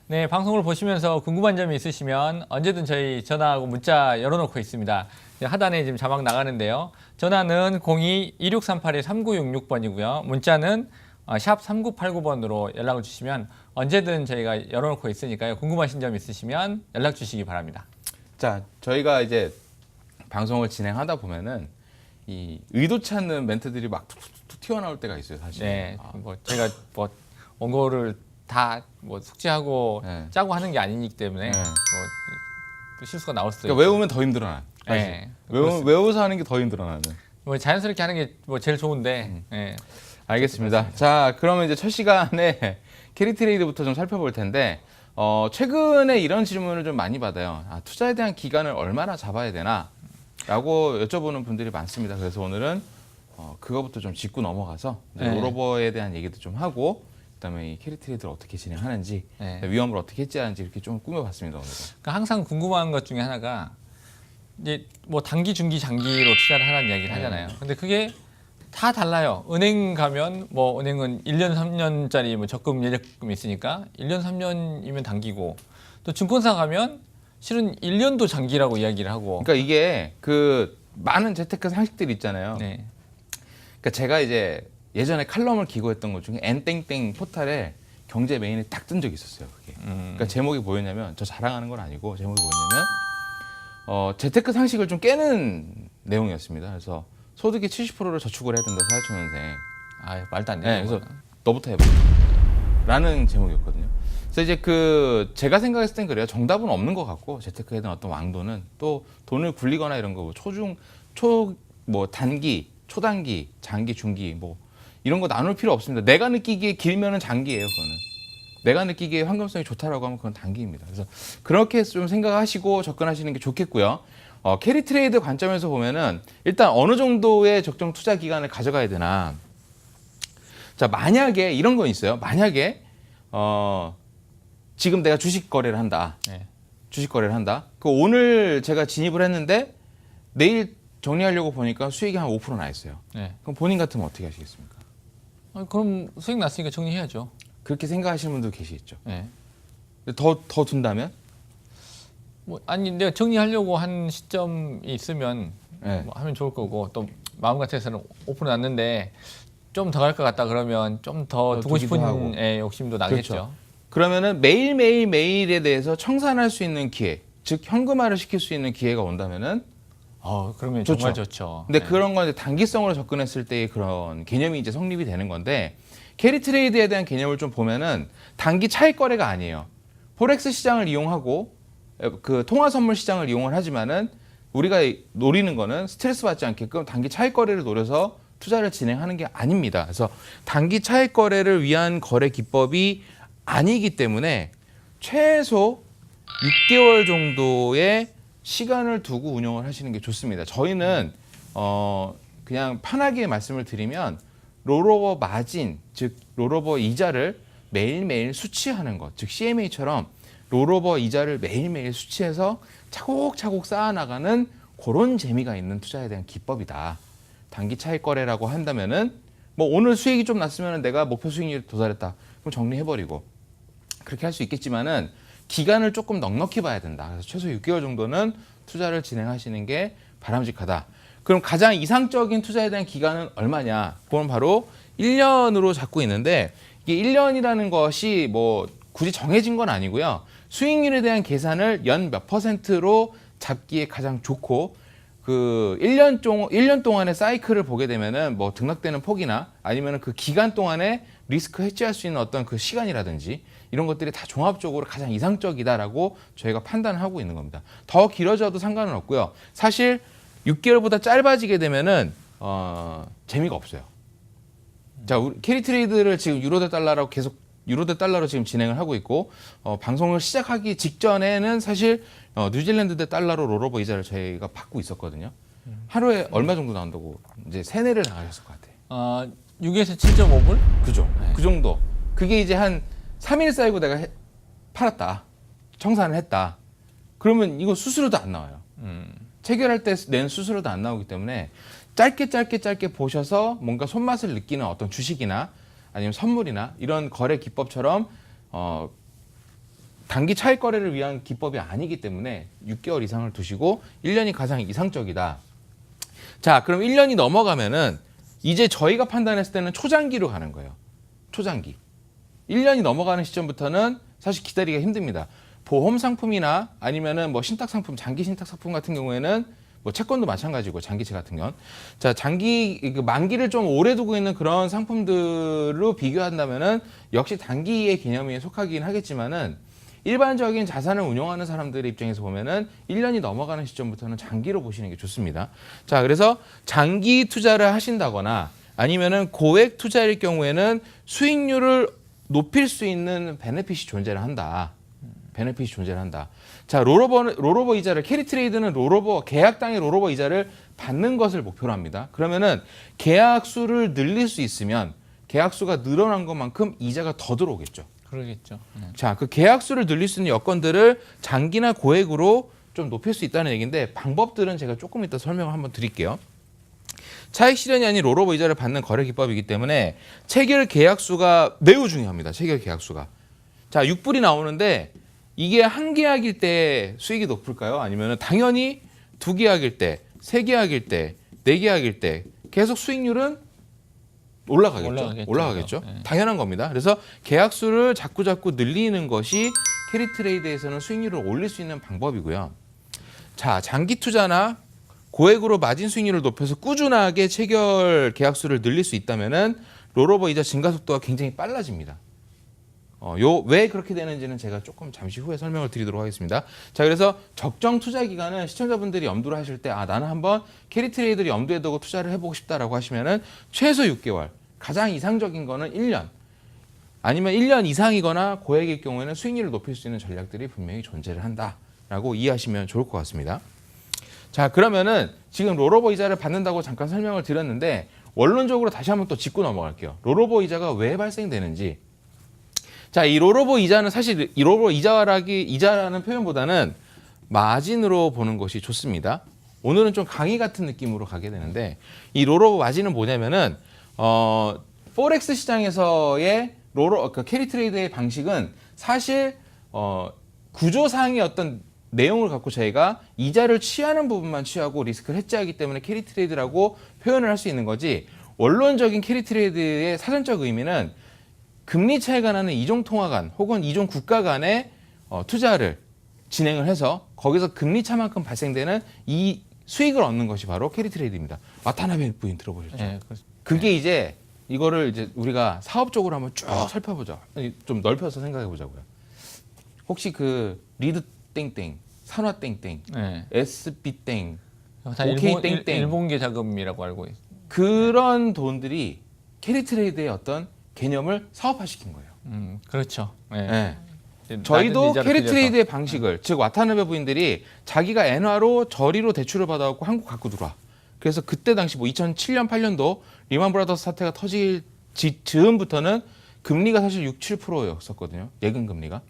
네, 방송을 보시면서 궁금한 점이 있으시면 언제든 저희 전화하고 문자 열어놓고 있습니다. 하단에 지금 자막 나가는데요. 전화는 02-2638-3966번이고요. 문자는 샵 3989번으로 연락을 주시면 언제든 저희가 열어놓고 있으니까요. 궁금하신 점 있으시면 연락 주시기 바랍니다. 자, 저희가 이제 방송을 진행하다 보면은 이 의도치 않는 멘트들이 막 툭툭툭 튀어나올 때가 있어요, 사실. 네, 저희가 원고를 다 숙지하고 네. 짜고 하는 게 아니기 때문에 네. 또 실수가 나올 수도 그러니까 있고. 외우면 더 힘들어 나. 네, 외워서 하는 게 더 힘들어 나는. 자연스럽게 하는 게 제일 좋은데. 네. 알겠습니다. 자, 그러면 이제 첫 시간에 캐리 트레이드부터 좀 살펴볼 텐데 최근에 이런 질문을 좀 많이 받아요. 투자에 대한 기간을 얼마나 잡아야 되나? 라고 여쭤보는 분들이 많습니다. 그래서 오늘은 그거부터 좀 짚고 넘어가서 이제 네. 롤오버에 대한 얘기도 좀 하고 그다음에 이 캐리 트레이드를 어떻게 진행하는지 네. 위험을 어떻게 해지하는지 이렇게 좀 꾸며봤습니다. 오늘은. 그러니까 항상 궁금한 것 중에 하나가 이제 단기, 중기, 장기로 투자를 하라는 이야기를 하잖아요. 근데 그게 다 달라요. 은행 가면 은행은 1년, 3년짜리 적금 예적금이 있으니까 1년, 3년이면 단기고 또 증권사 가면 실은 1년도 장기라고 이야기를 하고. 그러니까 이게 그 많은 재테크 상식들이 있잖아요. 네. 그러니까 제가 이제 예전에 칼럼을 기고했던 것 중에 N땡땡 포탈에 경제 메인에 딱 뜬 적이 있었어요. 그게. 그러니까 제목이 뭐였냐면 저 자랑하는 건 아니고 제목이 뭐였냐면 재테크 상식을 좀 깨는 내용이었습니다. 그래서 소득의 70%를 저축을 해야 된다. 사회초년생. 말도 안 네, 되는 그래서 거구나. 너부터 해봐. 라는 제목이었거든요. 그래서 이제 제가 생각했을 땐 그래요. 정답은 없는 것 같고 재테크에 대한 어떤 왕도는 또 돈을 굴리거나 이런 거 단기, 초단기, 장기, 중기 이런 거 나눌 필요 없습니다. 내가 느끼기에 길면은 장기예요, 그거는. 내가 느끼기에 황금성이 좋다라고 하면 그건 단기입니다. 그래서 그렇게 좀 생각하시고 접근하시는 게 좋겠고요. 캐리 트레이드 관점에서 보면은 일단 어느 정도의 적정 투자 기간을 가져가야 되나. 자, 만약에 이런 건 있어요. 만약에 지금 내가 주식 거래를 한다. 네. 주식 거래를 한다. 오늘 제가 진입을 했는데 내일 정리하려고 보니까 수익이 한 5% 나 있어요. 네. 그럼 본인 같으면 어떻게 하시겠습니까? 그럼 수익 났으니까 정리해야죠. 그렇게 생각하시는 분도 계시겠죠. 네. 더 둔다면? 내가 정리하려고 한 시점이 있으면 네. 하면 좋을 거고 또 마음 같아서는 5% 났는데 좀 더 갈 것 같다 그러면 좀 더 두고 두기도 하고. 싶은 욕심도 나겠죠. 그렇죠. 그러면은 매일에 대해서 청산할 수 있는 기회, 즉 현금화를 시킬 수 있는 기회가 온다면은 그러면 좋죠. 정말 좋죠. 근데 네. 그런 건 이제 단기성으로 접근했을 때의 그런 개념이 이제 성립이 되는 건데 캐리 트레이드에 대한 개념을 좀 보면은 단기 차익 거래가 아니에요. 포렉스 시장을 이용하고 그 통화 선물 시장을 이용을 하지만은 우리가 노리는 거는 스트레스 받지 않게끔 단기 차익 거래를 노려서 투자를 진행하는 게 아닙니다. 그래서 단기 차익 거래를 위한 거래 기법이 아니기 때문에 최소 6개월 정도의 시간을 두고 운영을 하시는 게 좋습니다. 저희는 그냥 편하게 말씀을 드리면 롤오버 마진, 즉 롤오버 이자를 매일매일 수치하는 것, 즉 CMA처럼 롤오버 이자를 매일매일 수치해서 차곡차곡 쌓아나가는 그런 재미가 있는 투자에 대한 기법이다. 단기 차익 거래라고 한다면은 오늘 수익이 좀 났으면 내가 목표 수익률에 도달했다. 그럼 정리해버리고 그렇게 할 수 있겠지만은 기간을 조금 넉넉히 봐야 된다. 그래서 최소 6개월 정도는 투자를 진행하시는 게 바람직하다. 그럼 가장 이상적인 투자에 대한 기간은 얼마냐? 그건 바로 1년으로 잡고 있는데 이게 1년이라는 것이 굳이 정해진 건 아니고요. 수익률에 대한 계산을 연 몇 %로 잡기에 가장 좋고 1년 동안의 사이클을 보게 되면은 등락되는 폭이나 아니면 그 기간 동안에 리스크 해지할 수 있는 어떤 그 시간이라든지 이런 것들이 다 종합적으로 가장 이상적이다라고 저희가 판단하고 있는 겁니다. 더 길어져도 상관은 없고요. 사실 6개월보다 짧아지게 되면은 재미가 없어요. 자, 캐리 트레이드를 지금 유로 대 달러로 계속 유로 대 달러로 지금 진행을 하고 있고 방송을 시작하기 직전에는 사실 뉴질랜드 대 달러로 롤오버 이자를 저희가 받고 있었거든요. 하루에 얼마 정도 나온다고 이제 세뇌를 당하셨을 것 같아요. 6에서 7.5불? 그죠? 그 정도. 그게 이제 한 3일 쌓이고 내가 팔았다. 청산을 했다. 그러면 이거 수수료도 안 나와요. 체결할 때 낸 수수료도 안 나오기 때문에 짧게 보셔서 뭔가 손맛을 느끼는 어떤 주식이나 아니면 선물이나 이런 거래 기법처럼 단기 차익 거래를 위한 기법이 아니기 때문에 6개월 이상을 두시고 1년이 가장 이상적이다. 자, 그럼 1년이 넘어가면은 이제 저희가 판단했을 때는 초장기로 가는 거예요. 초장기. 1년이 넘어가는 시점부터는 사실 기다리기가 힘듭니다. 보험 상품이나 아니면은 뭐 신탁 상품, 장기 신탁 상품 같은 경우에는 뭐 채권도 마찬가지고 장기채 같은 건. 자, 장기 그 만기를 좀 오래 두고 있는 그런 상품들로 비교한다면은 역시 단기의 개념에 속하긴 하겠지만은 일반적인 자산을 운용하는 사람들의 입장에서 보면은 1년이 넘어가는 시점부터는 장기로 보시는 게 좋습니다. 자, 그래서 장기 투자를 하신다거나 아니면은 고액 투자일 경우에는 수익률을 높일 수 있는 베네핏이 존재를 한다. 베네핏이 존재를 한다. 자, 롤오버 이자를 캐리 트레이드는 계약당의 롤오버 이자를 받는 것을 목표로 합니다. 그러면은 계약 수를 늘릴 수 있으면 계약 수가 늘어난 것만큼 이자가 더 들어오겠죠. 그러겠죠. 자, 그 계약 수를 늘릴 수 있는 여건들을 장기나 고액으로 좀 높일 수 있다는 얘기인데 방법들은 제가 조금 이따 설명을 한번 드릴게요. 차익 실현이 아닌 롤오버 이자를 받는 거래 기법이기 때문에 체결 계약수가 매우 중요합니다. 체결 계약수가. 자, 6불이 나오는데 이게 한 계약일 때 수익이 높을까요? 아니면 당연히 두 계약일 때, 세 계약일 때, 네 계약일 때 계속 수익률은 올라가겠죠. 네. 당연한 겁니다. 그래서 계약수를 자꾸 늘리는 것이 캐리 트레이드에서는 수익률을 올릴 수 있는 방법이고요. 자, 장기 투자나 고액으로 마진 수익률을 높여서 꾸준하게 체결 계약수를 늘릴 수 있다면은 롤오버 이자 증가 속도가 굉장히 빨라집니다. 왜 그렇게 되는지는 제가 조금 잠시 후에 설명을 드리도록 하겠습니다. 자, 그래서 적정 투자 기간은 시청자분들이 염두를 하실 때, 나는 한번 캐리 트레이드를 염두에 두고 투자를 해보고 싶다라고 하시면은 최소 6개월, 가장 이상적인 거는 1년, 아니면 1년 이상이거나 고액일 경우에는 수익률을 높일 수 있는 전략들이 분명히 존재를 한다라고 이해하시면 좋을 것 같습니다. 자, 그러면은 지금 롤오버 이자를 받는다고 잠깐 설명을 드렸는데 원론적으로 다시 한번 또 짚고 넘어갈게요. 롤오버 이자가 왜 발생되는지. 자, 이 롤오버 이자는 사실 이 롤오버 이자라는 표현보다는 마진으로 보는 것이 좋습니다. 오늘은 좀 강의 같은 느낌으로 가게 되는데 이 롤오버 마진은 뭐냐면은 포렉스 시장에서의 캐리 트레이드의 방식은 사실 구조상의 어떤 내용을 갖고 저희가 이자를 취하는 부분만 취하고 리스크를 해지하기 때문에 캐리 트레이드라고 표현을 할 수 있는 거지, 원론적인 캐리 트레이드의 사전적 의미는 금리 차이가 나는 이종 통화 간 혹은 이종 국가 간의 투자를 진행을 해서 거기서 금리 차만큼 발생되는 이 수익을 얻는 것이 바로 캐리 트레이드입니다. 와타나베 부인 들어보셨죠? 네, 그게 이제 이거를 이제 우리가 사업적으로 한번 쭉 살펴보자. 좀 넓혀서 생각해 보자고요. 혹시 그 리드 땡땡, 산화 땡땡, 네. SB 땡, 다 OK 땡땡, 일본계 자금이라고 알고 있어요. 그런 돈들이 캐리 트레이드의 어떤 개념을 사업화시킨 거예요. 그렇죠. 네. 네. 이제 저희도 낮은 이자를 캐리 빌려서. 트레이드의 방식을, 즉 와타나베 부인들이 자기가 엔화로 저리로 대출을 받아갖고 한국 갖고 들어와. 그래서 그때 당시 뭐 2007년 8년도 리만 브라더스 사태가 터질 즈음부터는 금리가 사실 6, 7%였었거든요. 예금 금리가.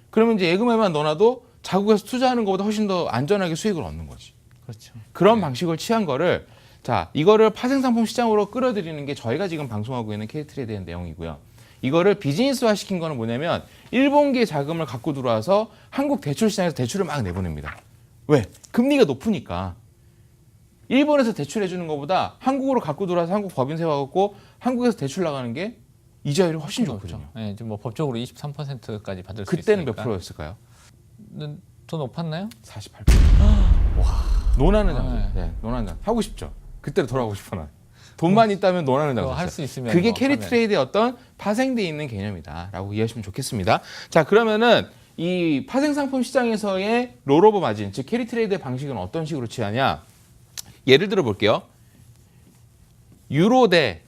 그러면 이제 예금에만 넣어놔도 자국에서 투자하는 것보다 훨씬 더 안전하게 수익을 얻는 거지. 그렇죠. 그런 방식을 취한 거를, 자, 이거를 파생상품 시장으로 끌어들이는 게 저희가 지금 방송하고 있는 캐리 트레이드의 내용이고요. 이거를 비즈니스화 시킨 거는 뭐냐면 일본계 자금을 갖고 들어와서 한국 대출 시장에서 대출을 막 내보냅니다. 왜? 금리가 높으니까. 일본에서 대출해 주는 것보다 한국으로 갖고 들어와서 한국 법인 세워갖고 한국에서 대출 나가는 게 이자율이 훨씬 좋거든요. 네, 지금 뭐 법적으로 23%까지 받을 수 있으니까. 그때는 몇 프로였을까요? 더 높았나요? 48%. 와. 논하는 장소. 네, 논하는 장소. 하고 싶죠. 그때로 돌아가고 싶어 나. 돈만 있다면 논하는 장소. 할 수 있으면 그게 뭐 캐리 하면. 트레이드의 어떤 파생돼 있는 개념이다라고 이해하시면 좋겠습니다. 자, 그러면은 이 파생상품 시장에서의 롤오버 마진, 즉 캐리 트레이드의 방식은 어떤 식으로 취하냐? 예를 들어 볼게요. 유로 대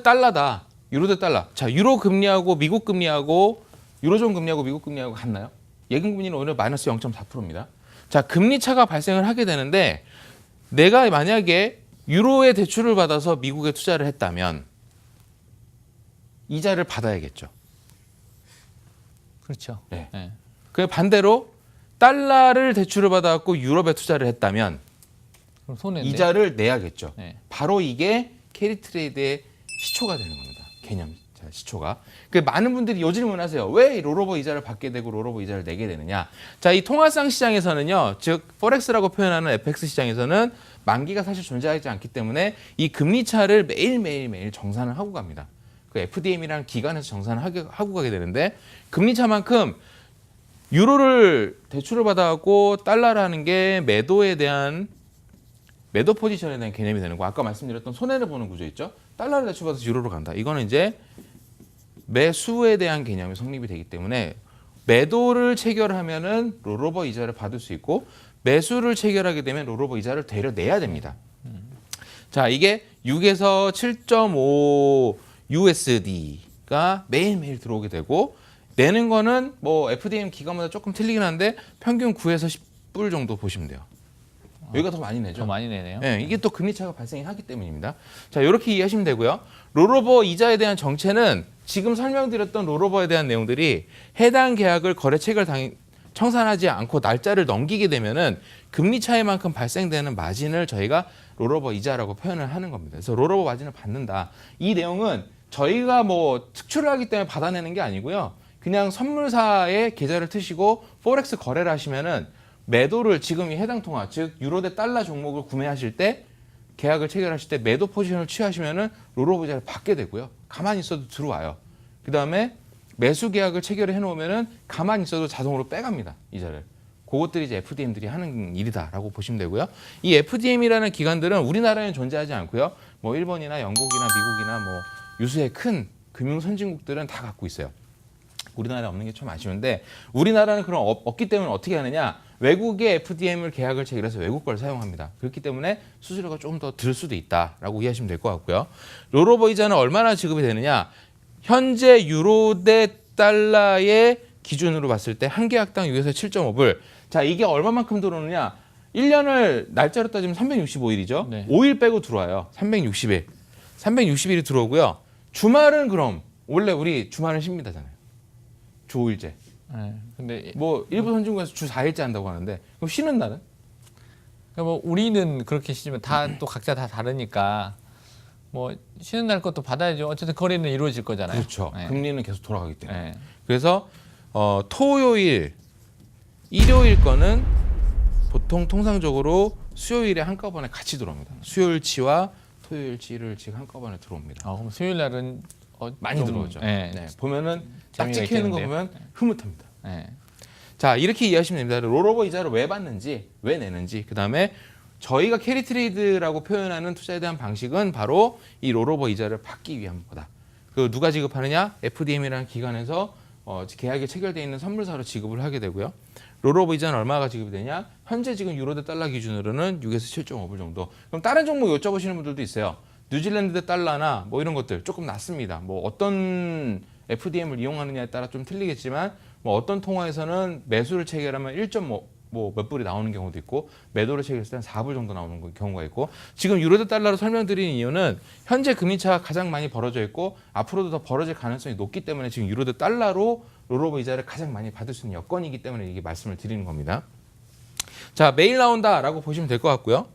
달러다. 유로 대 달러. 자, 유로 금리하고 미국 금리하고 유로존 금리하고 미국 금리하고 같나요? 예금 금리는 오늘 마이너스 0.4%입니다. 자, 금리 차가 발생을 하게 되는데 내가 만약에 유로에 대출을 받아서 미국에 투자를 했다면 이자를 받아야겠죠. 그렇죠. 네. 네. 그 반대로 달러를 대출을 받아갖고 유럽에 투자를 했다면 그럼 손해인데. 이자를 내야겠죠. 네. 바로 이게 캐리 트레이드의 시초가 되는 겁니다. 개념 시초가. 그 많은 분들이 요 질문하세요. 왜 롤오버 이자를 받게 되고 롤오버 이자를 내게 되느냐? 자, 이 통화상 시장에서는요, 즉 포렉스라고 표현하는 FX 시장에서는 만기가 사실 존재하지 않기 때문에 이 금리 차를 매일 정산을 하고 갑니다. 그 FDM이라는 기관에서 정산을 하고 가게 되는데 금리 차만큼 유로를 대출을 받아갖고 달러라는 게 매도에 대한 매도 포지션에 대한 개념이 되는 거. 아까 말씀드렸던 손해를 보는 구조 있죠. 달러를 대출받아서 유로로 간다. 이거는 이제 매수에 대한 개념이 성립이 되기 때문에 매도를 체결하면은 롤오버 이자를 받을 수 있고 매수를 체결하게 되면 롤오버 이자를 되려 내야 됩니다. 자, 이게 6에서 7.5 USD가 매일매일 들어오게 되고 내는 거는 뭐 FDM 기간마다 조금 틀리긴 한데 평균 9에서 10불 정도 보시면 돼요. 여기가 더 많이 내죠. 더 많이 내네요. 네, 이게 또 금리 차가 발생이 하기 때문입니다. 자, 이렇게 이해하시면 되고요. 롤오버 이자에 대한 정체는 지금 설명드렸던 롤오버에 대한 내용들이 해당 계약을 거래 체결 청산하지 않고 날짜를 넘기게 되면은 금리 차이만큼 발생되는 마진을 저희가 롤오버 이자라고 표현을 하는 겁니다. 그래서 롤오버 마진을 받는다. 이 내용은 저희가 뭐 특출을 하기 때문에 받아내는 게 아니고요. 그냥 선물사의 계좌를 트시고 포렉스 거래를 하시면은 매도를 지금 이 해당 통화, 즉 유로 대 달러 종목을 구매하실 때 계약을 체결하실 때 매도 포지션을 취하시면은 롤오버 이자를 받게 되고요. 가만히 있어도 들어와요. 그다음에 매수 계약을 체결해 놓으면은 가만히 있어도 자동으로 빼갑니다. 이자를. 그것들이 이제 FDM들이 하는 일이다라고 보시면 되고요. 이 FDM이라는 기관들은 우리나라에는 존재하지 않고요. 뭐 일본이나 영국이나 미국이나 뭐 유수의 큰 금융 선진국들은 다 갖고 있어요. 우리나라에 없는 게 좀 아쉬운데 우리나라는 그런 없기 때문에 어떻게 하느냐? 외국의 FDM을 계약을 체결해서 외국 걸 사용합니다. 그렇기 때문에 수수료가 조금 더 들 수도 있다라고 이해하시면 될 것 같고요. 롤오버 이자는 얼마나 지급이 되느냐? 현재 유로 대 달러의 기준으로 봤을 때 한 계약당 6에서 7.5불. 자, 이게 얼마만큼 들어오느냐? 1년을 날짜로 따지면 365일이죠. 네. 5일 빼고 들어와요. 360일. 360일이 들어오고요. 주말은 그럼 원래 우리 주말은 쉽니다잖아요. 주 5일제. 네. 근데 뭐 일부 선진국에서 주 4일째 한다고 하는데 그럼 쉬는 날은? 그러니까 뭐 우리는 그렇게 쉬지만 다 또 각자 다 다르니까 뭐 쉬는 날 것도 받아야죠. 어쨌든 거래는 이루어질 거잖아요. 그렇죠. 네. 금리는 계속 돌아가기 때문에. 네. 그래서 토요일, 일요일 거는 보통 통상적으로 수요일에 한꺼번에 같이 들어옵니다. 수요일치와 토요일치, 일요일치가 한꺼번에 들어옵니다. 그럼 수요일 날은 많이 좀, 들어오죠. 네. 네. 보면은 딱 재미가 찍혀 있는 거 있겠는데요? 보면 흐뭇합니다. 네. 자, 이렇게 이해하시면 됩니다. 롤오버 이자를 왜 받는지, 왜 내는지, 그 다음에 저희가 캐리 트레이드라고 표현하는 투자에 대한 방식은 바로 이 롤오버 이자를 받기 위한 거다. 그 누가 지급하느냐? FDM이라는 기관에서 계약이 체결되어 있는 선물사로 지급을 하게 되고요. 롤오버 이자는 얼마가 지급이 되냐? 현재 지금 유로 대 달러 기준으로는 6에서 7.5불 정도. 그럼 다른 종목 여쭤보시는 분들도 있어요. 뉴질랜드 대 달러나 뭐 이런 것들 조금 낮습니다. 뭐 어떤 FDM을 이용하느냐에 따라 좀 틀리겠지만 뭐 어떤 통화에서는 매수를 체결하면 1.5 뭐 몇 불이 나오는 경우도 있고 매도를 체결했을 때는 4불 정도 나오는 경우가 있고 지금 유로 대 달러로 설명드리는 이유는 현재 금리차가 가장 많이 벌어져 있고 앞으로도 더 벌어질 가능성이 높기 때문에 지금 유로 대 달러로 롤오버 이자를 가장 많이 받을 수 있는 여건이기 때문에 이게 말씀을 드리는 겁니다. 자, 매일 나온다라고 보시면 될 것 같고요.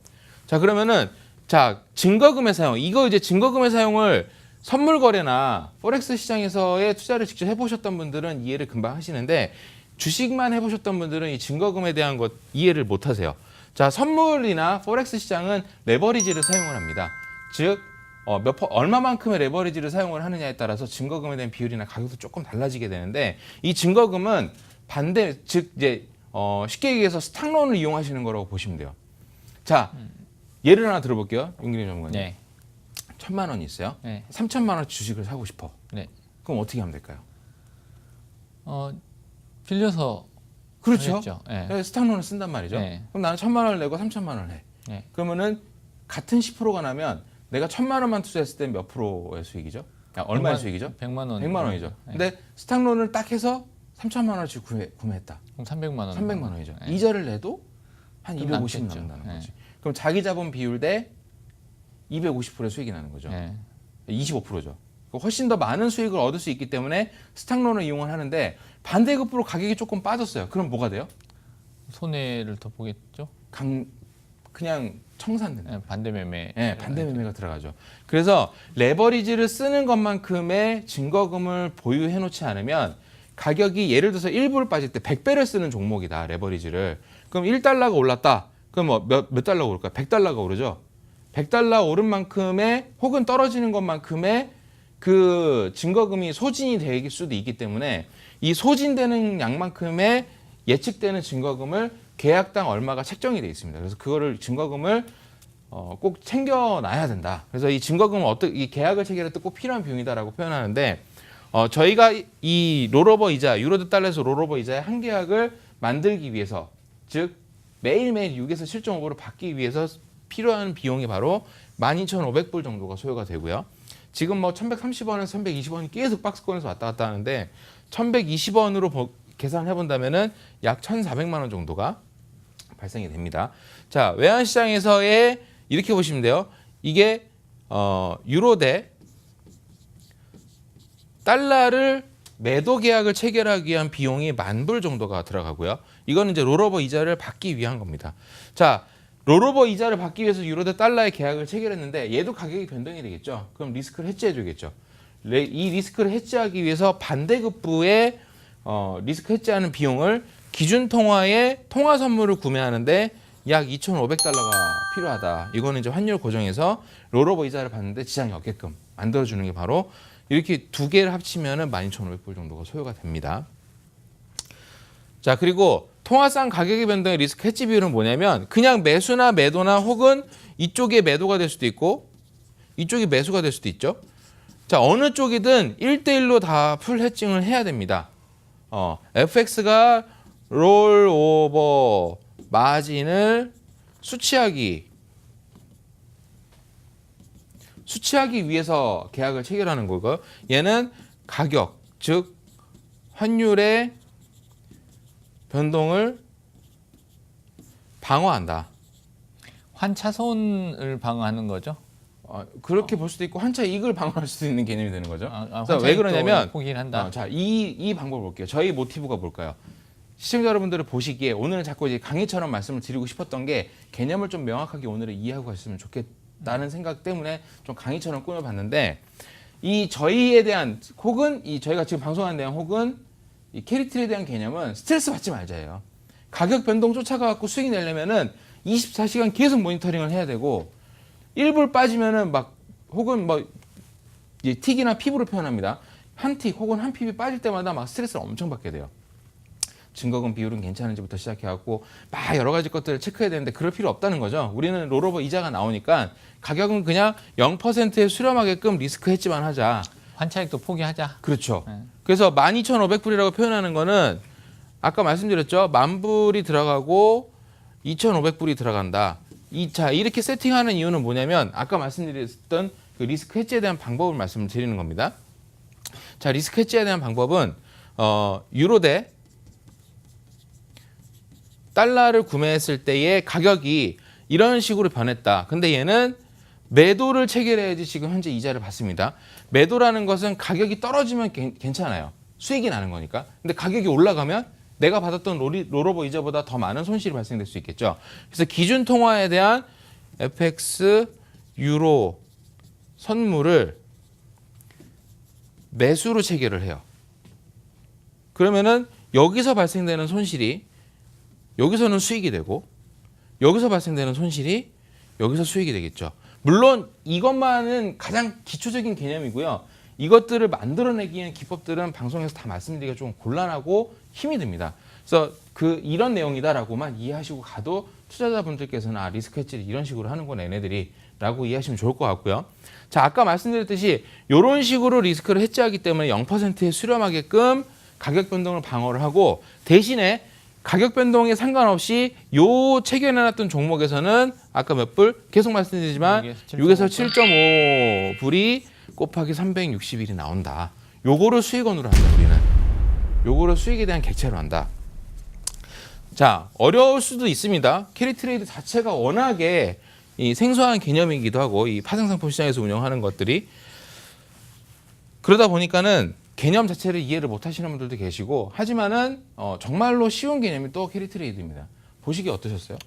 자, 그러면은 자, 증거금의 사용. 이거 이제 증거금의 사용을 선물 거래나 포렉스 시장에서의 투자를 직접 해보셨던 분들은 이해를 금방 하시는데 주식만 해보셨던 분들은 이 증거금에 대한 것 이해를 못 하세요. 자, 선물이나 포렉스 시장은 레버리지를 사용을 합니다. 즉, 얼마만큼의 레버리지를 사용을 하느냐에 따라서 증거금에 대한 비율이나 가격도 조금 달라지게 되는데 이 증거금은 반대, 즉 이제 쉽게 얘기해서 스탁론을 이용하시는 거라고 보시면 돼요. 자, 예를 하나 들어볼게요, 윤기림 전문가님. 네. 1,000만 원이 있어요. 네. 3,000만 원 주식을 사고 싶어. 네. 그럼 어떻게 하면 될까요? 빌려서 그렇죠. 하겠죠. 네. 네, 스탁론을 쓴단 말이죠. 네. 그럼 나는 1,000만 원을 내고 3,000만 원을 해. 네. 그러면은 같은 10%가 나면 내가 1,000만 원만 투자했을 때 몇 프로의 수익이죠? 얼마의 100만, 수익이죠? 100만 원. 100만 원이죠. 네. 근데 스탁론을 딱 해서 3,000만 원어치 구매했다. 그럼 300만 원. 300만 원이죠. 네. 이자를 내도 한 좀 250 남겠죠. 남는다는 네. 거지. 그럼 자기 자본 비율 대 250%의 수익이 나는 거죠. 네. 25%죠. 훨씬 더 많은 수익을 얻을 수 있기 때문에 스탁론을 이용을 하는데 반대급부로 가격이 조금 빠졌어요. 그럼 뭐가 돼요? 손해를 더 보겠죠. 그냥 청산되는. 예, 반대 매매. 네, 반대 매매가 들어가죠. 그래서 레버리지를 쓰는 것만큼의 증거금을 보유해 놓지 않으면 가격이 예를 들어서 1불 빠질 때 100배를 쓰는 종목이다. 레버리지를. 그럼 1달러가 올랐다. 그럼 뭐 몇 달러가 오를까? 100달러가 오르죠. 100달러 오른 만큼의 혹은 떨어지는 것만큼의 그 증거금이 소진이 될 수도 있기 때문에 이 소진되는 양만큼의 예측되는 증거금을 계약당 얼마가 책정이 돼 있습니다. 그래서 그거를 증거금을 꼭 챙겨놔야 된다. 그래서 이 증거금은 이 계약을 체결할 때 꼭 필요한 비용이다라고 표현하는데 저희가 이 롤오버 이자, 유로 대 달러에서 롤오버 이자의 한 계약을 만들기 위해서, 즉 매일매일 6에서 7.5%를 받기 위해서 필요한 비용이 바로 12,500불 정도가 소요가 되고요. 지금 뭐 1,130원에서 1,120원이 계속 박스권에서 왔다 갔다 하는데 1,120원으로 계산해 본다면은 약 1,400만 원 정도가 발생이 됩니다. 자, 외환 시장에서의 이렇게 보시면 돼요. 이게 유로 대 달러를 매도 계약을 체결하기 위한 비용이 10,000불 정도가 들어가고요. 이거는 이제 롤오버 이자를 받기 위한 겁니다. 자, 롤오버 이자를 받기 위해서 유로 대 달러의 계약을 체결했는데 얘도 가격이 변동이 되겠죠. 그럼 리스크를 해지해 주겠죠. 이 리스크를 해지하기 위해서 반대급부의 리스크 해지하는 비용을 기준 통화의 통화 선물을 구매하는데 약 2,500달러가 필요하다. 이거는 이제 환율 고정해서 롤오버 이자를 받는데 지장이 없게끔 만들어주는 게 바로 이렇게 두 개를 합치면은 12,500불 정도가 소요가 됩니다. 자, 그리고 통화상 가격의 변동의 리스크 해지 비율은 뭐냐면 그냥 매수나 매도나 혹은 이쪽에 매도가 될 수도 있고 이쪽이 매수가 될 수도 있죠. 자, 어느 쪽이든 1대1로 다 풀 해칭을 해야 됩니다. FX가 롤오버 마진을 수취하기 위해서 계약을 체결하는 거고, 얘는 가격, 즉 환율의 변동을 방어한다. 환차손을 방어하는 거죠. 그렇게 볼 수도 있고 환차 이익을 방어할 수도 있는 개념이 되는 거죠. 그래서 왜 그러냐면 포기를 한다. 자, 이 방법을 볼게요. 저희 모티브가 뭘까요? 시청자 여러분들을 보시기에 오늘 자꾸 이제 강의처럼 말씀을 드리고 싶었던 게 개념을 좀 명확하게 오늘은 이해하고 가셨으면 좋겠다는 생각 때문에 좀 강의처럼 꾸며봤는데, 이 저희에 대한 혹은 이 저희가 지금 방송하는 내용 혹은 이 캐리트에 대한 개념은 스트레스 받지 말자예요. 가격 변동 쫓아가갖고 수익 내려면은 24시간 계속 모니터링을 해야 되고 1불 빠지면은 막 혹은 뭐 이제 틱이나 핍으로 표현합니다. 한 틱 혹은 한 핍이 빠질 때마다 막 스트레스를 엄청 받게 돼요. 증거금 비율은 괜찮은지부터 시작해갖고 막 여러 가지 것들을 체크해야 되는데 그럴 필요 없다는 거죠. 우리는 롤오버 이자가 나오니까 가격은 그냥 0%에 수렴하게끔 리스크 해지만 하자. 환차익도 포기하자. 그렇죠. 네. 그래서 12,500불이라고 표현하는 거는 아까 말씀드렸죠. 10,000불이 들어가고 2,500불이 들어간다. 자, 이렇게 세팅하는 이유는 뭐냐면 아까 말씀드렸던 그 리스크 해지에 대한 방법을 말씀을 드리는 겁니다. 자, 리스크 해지에 대한 방법은 유로 대 달러를 구매했을 때의 가격이 이런 식으로 변했다. 근데 얘는 매도를 체결해야지 지금 현재 이자를 받습니다. 매도라는 것은 가격이 떨어지면 괜찮아요. 수익이 나는 거니까. 근데 가격이 올라가면 내가 받았던 롤오버 이자보다 더 많은 손실이 발생될 수 있겠죠. 그래서 기준 통화에 대한 FX 유로 선물을 매수로 체결을 해요. 그러면은 여기서 발생되는 손실이 여기서는 수익이 되고 여기서 발생되는 손실이 여기서 수익이 되겠죠. 물론 이것만은 가장 기초적인 개념이고요. 이것들을 만들어내기 위한 기법들은 방송에서 다 말씀드리기가 좀 곤란하고 힘이 듭니다. 그래서 이런 내용이다라고만 이해하시고 가도 투자자분들께서는 리스크 해지를 이런 식으로 하는구나 얘네들이 라고 이해하시면 좋을 것 같고요. 자, 아까 말씀드렸듯이 이런 식으로 리스크를 해지하기 때문에 0%에 수렴하게끔 가격 변동을 방어를 하고, 대신에 가격 변동에 상관없이 요 체결해놨던 종목에서는 아까 몇 불? 계속 말씀드리지만 6에서 7.5불이 곱하기 360일이 나온다. 요거를 수익원으로 한다, 우리는. 요거를 수익에 대한 객체로 한다. 자, 어려울 수도 있습니다. 캐리 트레이드 자체가 워낙에 이 생소한 개념이기도 하고, 이 파생상품 시장에서 운영하는 것들이. 그러다 보니까는 개념 자체를 이해를 못 하시는 분들도 계시고, 하지만은 정말로 쉬운 개념이 또 캐리 트레이드입니다. 보시기 어떠셨어요?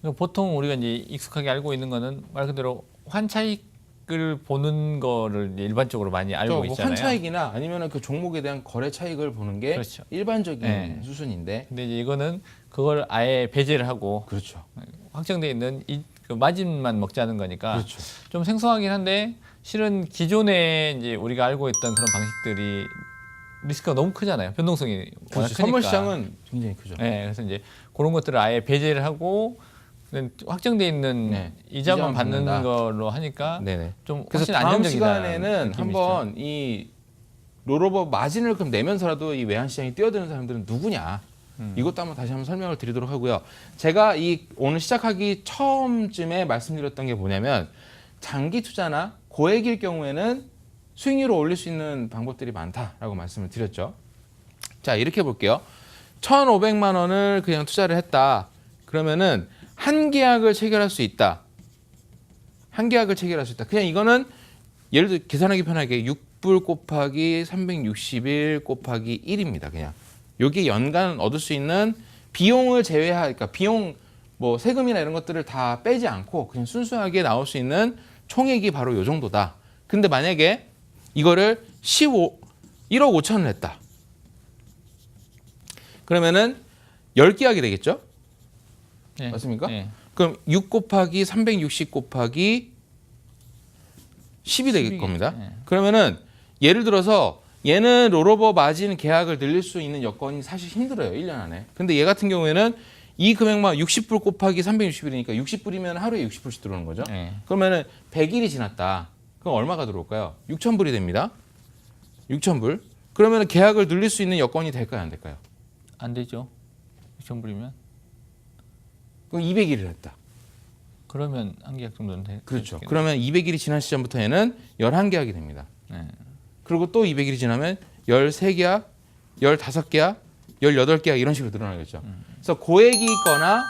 그러니까 보통 우리가 이제 익숙하게 알고 있는 거는 말 그대로 환차익을 보는 거를 이제 일반적으로 많이 알고 뭐 있잖아요. 환차익이나 아니면은 그 종목에 대한 거래 차익을 보는 게 그렇죠. 일반적인 네. 수순인데 근데 이제 이거는 그걸 아예 배제를 하고 그렇죠. 확정돼 있는 그 마진만 먹자는 거니까 그렇죠. 좀 생소하긴 한데 실은 기존에 이제 우리가 알고 있던 그런 방식들이 리스크가 너무 크잖아요. 변동성이 워낙 그렇죠. 크니까. 선물 시장은 굉장히 크죠. 네, 그래서 이제 그런 것들을 아예 배제를 하고 그냥 확정돼 있는 네, 이자만 이자만 받는 받는다. 걸로 하니까 네네. 좀 그래서 훨씬 다음 안정적이다. 시간에는 한번 이 롤오버 마진을 그럼 내면서라도 이 외환 시장에 뛰어드는 사람들은 누구냐? 이것도 다시 한번 설명을 드리도록 하고요. 제가 이 오늘 시작하기 처음쯤에 말씀드렸던 게 뭐냐면 장기 투자나 고액일 경우에는 수익률을 올릴 수 있는 방법들이 많다라고 말씀을 드렸죠. 자, 이렇게 볼게요. 1,500만 원을 그냥 투자를 했다. 그러면은 한 계약을 체결할 수 있다. 한 계약을 체결할 수 있다. 그냥 이거는 예를 들어 계산하기 편하게 6불 곱하기 360일 곱하기 1입니다. 그냥. 여기 연간 얻을 수 있는 비용을 제외하니까 비용 뭐 세금이나 이런 것들을 다 빼지 않고 그냥 순수하게 나올 수 있는 총액이 바로 요 정도다. 근데 만약에 이거를 1억 5천을 했다. 그러면은 10계약이 되겠죠? 네. 맞습니까? 네. 그럼 6 곱하기 360 곱하기 10이 될 10이 겁니다. 네. 그러면은 예를 들어서 얘는 롤오버 마진 계약을 늘릴 수 있는 여건이 사실 힘들어요. 1년 안에. 근데 얘 같은 경우에는 이 금액만 60불 곱하기 360일이니까 60불이면 하루에 60불씩 들어오는 거죠. 네. 그러면은 100일이 지났다. 그럼 얼마가 들어올까요? 6,000불이 됩니다. 6,000불. 그러면은 계약을 늘릴 수 있는 여건이 될까요? 안 될까요? 안 되죠. 6,000불이면 그럼 200일을 했다. 그러면 한 계약 정도는 돼. 그렇죠. 되겠네요. 그러면 200일이 지난 시점부터 얘는 11계약이 됩니다. 네. 그리고 또 200일이 지나면 13계약, 15계약, 18계약 이런 식으로 늘어나겠죠. 그래서 고액이 있거나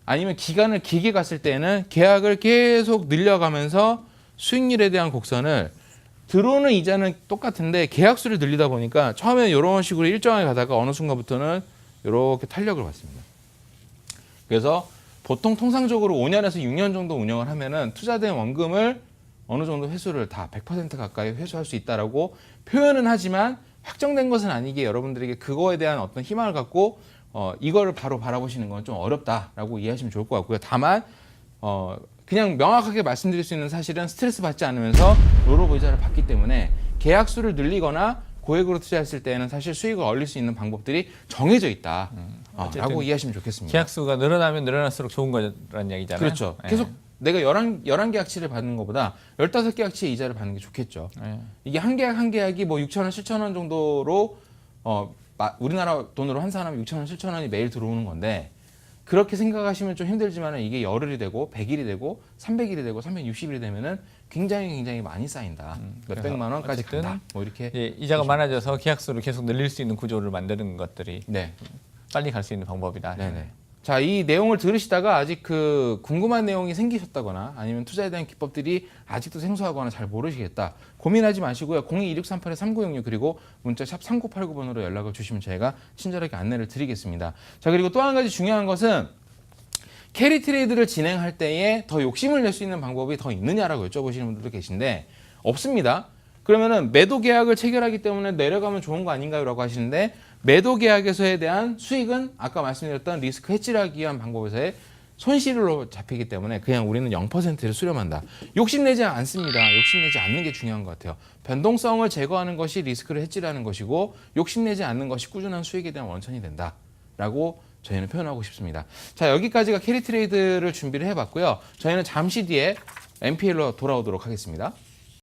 아니면 기간을 길게 갔을 때는 계약을 계속 늘려가면서 수익률에 대한 곡선을 들어오는 이자는 똑같은데 계약수를 늘리다 보니까 처음에 이런 식으로 일정하게 가다가 어느 순간부터는 이렇게 탄력을 받습니다. 그래서 보통 통상적으로 5년에서 6년 정도 운영을 하면은 투자된 원금을 어느 정도 회수를 다 100% 가까이 회수할 수 있다라고 표현은 하지만 확정된 것은 아니기에 여러분들에게 그거에 대한 어떤 희망을 갖고 이거를 바로 바라보시는 건 좀 어렵다라고 이해하시면 좋을 것 같고요. 다만 그냥 명확하게 말씀드릴 수 있는 사실은 스트레스 받지 않으면서 롤오버 이자를 받기 때문에 계약수를 늘리거나 고액으로 투자했을 때는 사실 수익을 얻을 수 있는 방법들이 정해져 있다. 라고 이해하시면 좋겠습니다. 계약수가 늘어나면 늘어날수록 좋은 거라는 얘기잖아요. 그렇죠. 네. 계속 내가 11계약치를 받는 것보다 15계약치의 이자를 받는 게 좋겠죠. 네. 이게 한 계약 한 계약이 뭐 6,000원, 7,000원 정도로 우리나라 돈으로 환산하면 6,000원, 7,000원이 매일 들어오는 건데 그렇게 생각하시면 좀 힘들지만 이게 열흘이 되고 100일이 되고 300일이 되고 360일이 되면은 굉장히 많이 쌓인다. 몇백만 원까지 어쨌든 간다. 뭐 이렇게. 이제 이자가 많아져서 계약수를 계속 늘릴 수 있는 구조를 만드는 것들이 네. 빨리 갈 수 있는 방법이다. 네네. 자, 이 내용을 들으시다가 아직 그 궁금한 내용이 생기셨다거나 아니면 투자에 대한 기법들이 아직도 생소하거나 잘 모르시겠다. 고민하지 마시고요. 02-2638-3966 그리고 문자 샵 3989번으로 연락을 주시면 저희가 친절하게 안내를 드리겠습니다. 자, 그리고 또 한 가지 중요한 것은 캐리 트레이드를 진행할 때에 더 욕심을 낼 수 있는 방법이 더 있느냐라고 여쭤보시는 분들도 계신데 없습니다. 그러면은 매도 계약을 체결하기 때문에 내려가면 좋은 거 아닌가요? 라고 하시는데 매도 계약에서에 대한 수익은 아까 말씀드렸던 리스크 해지를 하기 위한 방법에서의 손실로 잡히기 때문에 그냥 우리는 0%를 수렴한다. 욕심내지 않습니다. 욕심내지 않는 게 중요한 것 같아요. 변동성을 제거하는 것이 리스크를 해지하는 것이고 욕심내지 않는 것이 꾸준한 수익에 대한 원천이 된다라고 저희는 표현하고 싶습니다. 자, 여기까지가 캐리 트레이드를 준비를 해봤고요. 저희는 잠시 뒤에 MPL로 돌아오도록 하겠습니다.